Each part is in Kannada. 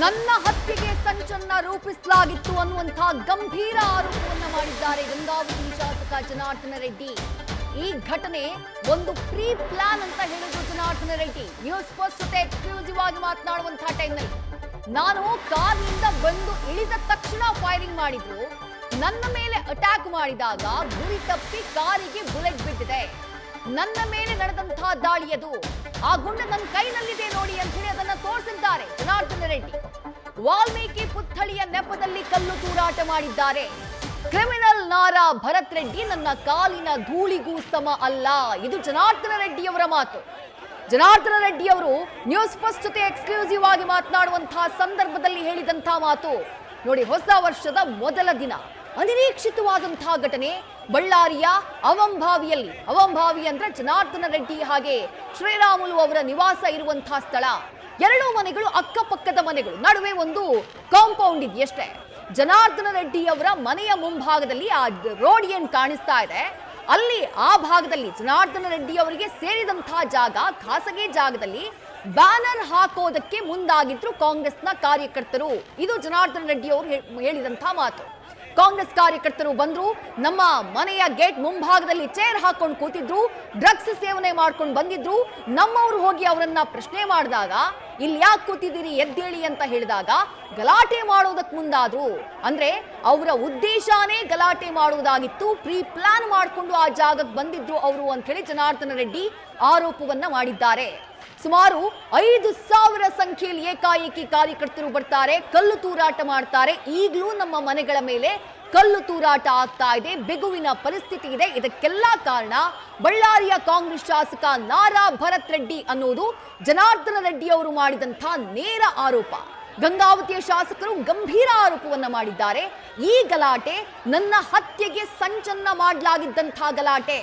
ನನ್ನ ಹತ್ಯೆಗೆ ಸಂಚನ್ನ ರೂಪಿಸಲಾಗಿತ್ತು ಅನ್ನುವಂತಹ ಗಂಭೀರ ಆರೋಪವನ್ನು ಮಾಡಿದ್ದಾರೆ ಗಂಗಾವತಿ ಶಾಸಕ ಜನಾರ್ದನ ರೆಡ್ಡಿ. ಈ ಘಟನೆ ಒಂದು ಪ್ರೀ ಪ್ಲಾನ್ ಅಂತ ಹೇಳಿದ್ರು ಜನಾರ್ದನ ರೆಡ್ಡಿ. ನ್ಯೂಸ್ ಫಸ್ಟ್ ಜೊತೆ ಎಕ್ಸ್ಕ್ಲೂಸಿವ್ ಆಗಿ ಮಾತನಾಡುವಂತಹ ಟೈಮ್ನಲ್ಲಿ ನಾನು ಕಾರ್ನಿಂದ ಬಂದು ಇಳಿದ ತಕ್ಷಣ ಫೈರಿಂಗ್ ಮಾಡಿದ್ರು, ನನ್ನ ಮೇಲೆ ಅಟ್ಯಾಕ್ ಮಾಡಿದಾಗ ಗುರಿ ತಪ್ಪಿ ಕಾರಿಗೆ ಬುಲೆಟ್ ಬಿದ್ದಿದೆ, ನನ್ನ ಮೇಲೆ ನಡೆದಂತಹ ದಾಳಿಯದು, ಆ ಗುಂಡು ನನ್ನ ಕೈನಲ್ಲಿದೆ ನೋಡಿ ಅಂತ ಹೇಳಿ ಅದನ್ನ ತೋರಿಸಿದ್ದಾರೆ ಜನಾರ್ದನ ರೆಡ್ಡಿ. ವಾಲ್ಮೀಕಿ ಪುತ್ಥಳಿಯ ನೆಪದಲ್ಲಿ ಕಲ್ಲು ತೂರಾಟ ಮಾಡಿದ್ದಾರೆ. ಕ್ರಿಮಿನಲ್ ನಾರ ಭರತ್ ರೆಡ್ಡಿ ನನ್ನ ಕಾಲಿನ ಧೂಳಿಗೂ ಸಮ ಅಲ್ಲ, ಇದು ಜನಾರ್ದನ ರೆಡ್ಡಿಯವರ ಮಾತು. ಜನಾರ್ದನ ರೆಡ್ಡಿ ಅವರು ನ್ಯೂಸ್ ಫಸ್ಟ್ ಜೊತೆ ಎಕ್ಸ್ಕ್ಲೂಸಿವ್ ಆಗಿ ಮಾತನಾಡುವಂತಹ ಸಂದರ್ಭದಲ್ಲಿ ಹೇಳಿದಂತಹ ಮಾತು ನೋಡಿ. ಹೊಸ ವರ್ಷದ ಮೊದಲ ದಿನ ಅನಿರೀಕ್ಷಿತವಾದಂತಹ ಘಟನೆ ಬಳ್ಳಾರಿಯ ಅವಂಭಾವಿಯಲ್ಲಿ. ಅವಂಭಾವಿ ಅಂದ್ರೆ ಜನಾರ್ದನ ರೆಡ್ಡಿ ಹಾಗೆ ಶ್ರೀರಾಮುಲು ಅವರ ನಿವಾಸ ಇರುವಂತಹ ಸ್ಥಳ. ಎರಡು ಮನೆಗಳು ಅಕ್ಕಪಕ್ಕದ ಮನೆಗಳು, ನಡುವೆ ಒಂದು ಕಾಂಪೌಂಡ್ ಇದೆಯಷ್ಟೇ. ಜನಾರ್ದನ ರೆಡ್ಡಿ ಅವರ ಮನೆಯ ಮುಂಭಾಗದಲ್ಲಿ ಆ ರೋಡ್ ಏನ್ ಕಾಣಿಸ್ತಾ ಇದೆ, ಅಲ್ಲಿ ಆ ಭಾಗದಲ್ಲಿ ಜನಾರ್ದನ ರೆಡ್ಡಿ ಅವರಿಗೆ ಸೇರಿದಂತಹ ಜಾಗ, ಖಾಸಗಿ ಜಾಗದಲ್ಲಿ ಬ್ಯಾನರ್ ಹಾಕೋದಕ್ಕೆ ಮುಂದಾಗಿದ್ರು ಕಾಂಗ್ರೆಸ್ನ ಕಾರ್ಯಕರ್ತರು. ಇದು ಜನಾರ್ದನ ರೆಡ್ಡಿ ಅವರು ಹೇಳಿದಂತಹ ಮಾತು. ಕಾಂಗ್ರೆಸ್ ಕಾರ್ಯಕರ್ತರು ಬಂದ್ರು, ನಮ್ಮ ಮನೆಯ ಗೇಟ್ ಮುಂಭಾಗದಲ್ಲಿ ಚೇರ್ ಹಾಕೊಂಡು ಕೂತಿದ್ರು, ಡ್ರಗ್ಸ್ ಸೇವನೆ ಮಾಡ್ಕೊಂಡು ಬಂದಿದ್ರು. ನಮ್ಮವರು ಹೋಗಿ ಅವರನ್ನ ಪ್ರಶ್ನೆ ಮಾಡಿದಾಗ ಇಲ್ಲಿ ಯಾಕೆ ಕೂತಿದ್ದೀರಿ ಎದ್ದೇಳಿ ಅಂತ ಹೇಳಿದಾಗ ಗಲಾಟೆ ಮಾಡೋದಕ್ಕೆ ಮುಂದಾದ್ರು. ಅಂದ್ರೆ ಅವರ ಉದ್ದೇಶನೇ ಗಲಾಟೆ ಮಾಡುವುದಾಗಿತ್ತು, ಪ್ರೀ ಪ್ಲಾನ್ ಮಾಡಿಕೊಂಡು ಆ ಜಾಗಕ್ಕೆ ಬಂದಿದ್ರು ಅವರು ಅಂತ ಹೇಳಿ ಜನಾರ್ದನ ರೆಡ್ಡಿ ಆರೋಪವನ್ನ ಮಾಡಿದ್ದಾರೆ. ಸುಮಾರು 5,000 ಸಂಖ್ಯೆಯಲ್ಲಿ ಏಕಾಏಕಿ ಕಾರ್ಯಕರ್ತರು ಬರ್ತಾರೆ, ಕಲ್ಲು ತೂರಾಟ ಮಾಡ್ತಾರೆ. ಈಗಲೂ ನಮ್ಮ ಮನೆಗಳ ಮೇಲೆ ಕಲ್ಲು ತೂರಾಟ ಆಗ್ತಾ ಇದೆ, ಬಿಗುವಿನ ಪರಿಸ್ಥಿತಿ ಇದೆ. ಇದಕ್ಕೆಲ್ಲ ಕಾರಣ ಬಳ್ಳಾರಿಯ ಕಾಂಗ್ರೆಸ್ ಶಾಸಕ ನಾರಾ ಭರತ್ ರೆಡ್ಡಿ ಅನ್ನೋದು ಜನಾರ್ದನ ರೆಡ್ಡಿ ಅವರು ಮಾಡಿದಂತಹ ನೇರ ಆರೋಪ. ಗಂಗಾವತಿಯ ಶಾಸಕರು ಗಂಭೀರ ಆರೋಪವನ್ನ ಮಾಡಿದ್ದಾರೆ. ಈ ಗಲಾಟೆ ನನ್ನ ಹತ್ಯೆಗೆ ಸಂಚನ್ನ ಮಾಡಲಾಗಿದ್ದಂತಹ ಗಲಾಟೆ,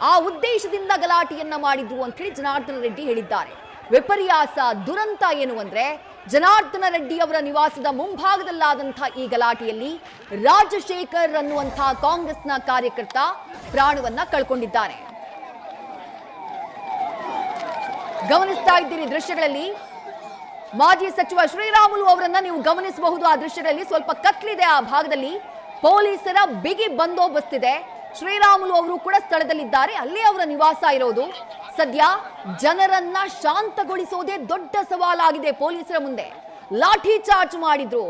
ಆ ಉದ್ದೇಶದಿಂದ ಗಲಾಟೆಯನ್ನ ಮಾಡಿದ್ರು ಅಂತ ಹೇಳಿ ಜನಾರ್ದನ ರೆಡ್ಡಿ ಹೇಳಿದ್ದಾರೆ. ವಿಪರ್ಯಾಸ, ದುರಂತ ಏನು ಅಂದ್ರೆ ಜನಾರ್ದನ ರೆಡ್ಡಿ ಅವರ ನಿವಾಸದ ಮುಂಭಾಗದಲ್ಲಾದಂತಹ ಈ ಗಲಾಟೆಯಲ್ಲಿ ರಾಜಶೇಖರ್ ಅನ್ನುವಂತಹ ಕಾಂಗ್ರೆಸ್ನ ಕಾರ್ಯಕರ್ತ ಪ್ರಾಣವನ್ನ ಕಳ್ಕೊಂಡಿದ್ದಾನೆ. ಗಮನಿಸ್ತಾ ಇದ್ದೀರಿ ದೃಶ್ಯಗಳಲ್ಲಿ ಮಾಜಿ ಸಚಿವ ಶ್ರೀರಾಮುಲು ಅವರನ್ನ ನೀವು ಗಮನಿಸಬಹುದು. ಆ ದೃಶ್ಯಗಳಲ್ಲಿ ಸ್ವಲ್ಪ ಕತ್ಲಿದೆ, ಆ ಭಾಗದಲ್ಲಿ ಪೊಲೀಸರ ಬಿಗಿ ಬಂದೋಬಸ್ತ್ ಇದೆ. ಶ್ರೀರಾಮುಲು ಅವರು ಕೂಡ ಸ್ಥಳದಲ್ಲಿದ್ದಾರೆ, ಅಲ್ಲೇ ಅವರ ನಿವಾಸ ಇರೋದು. ಸದ್ಯ ಜನರನ್ನ ಶಾಂತಗೊಳಿಸೋದೇ ದೊಡ್ಡ ಸವಾಲಾಗಿದೆ ಪೊಲೀಸರ ಮುಂದೆ. ಲಾಠಿ ಚಾರ್ಜ್ ಮಾಡಿದ್ರು,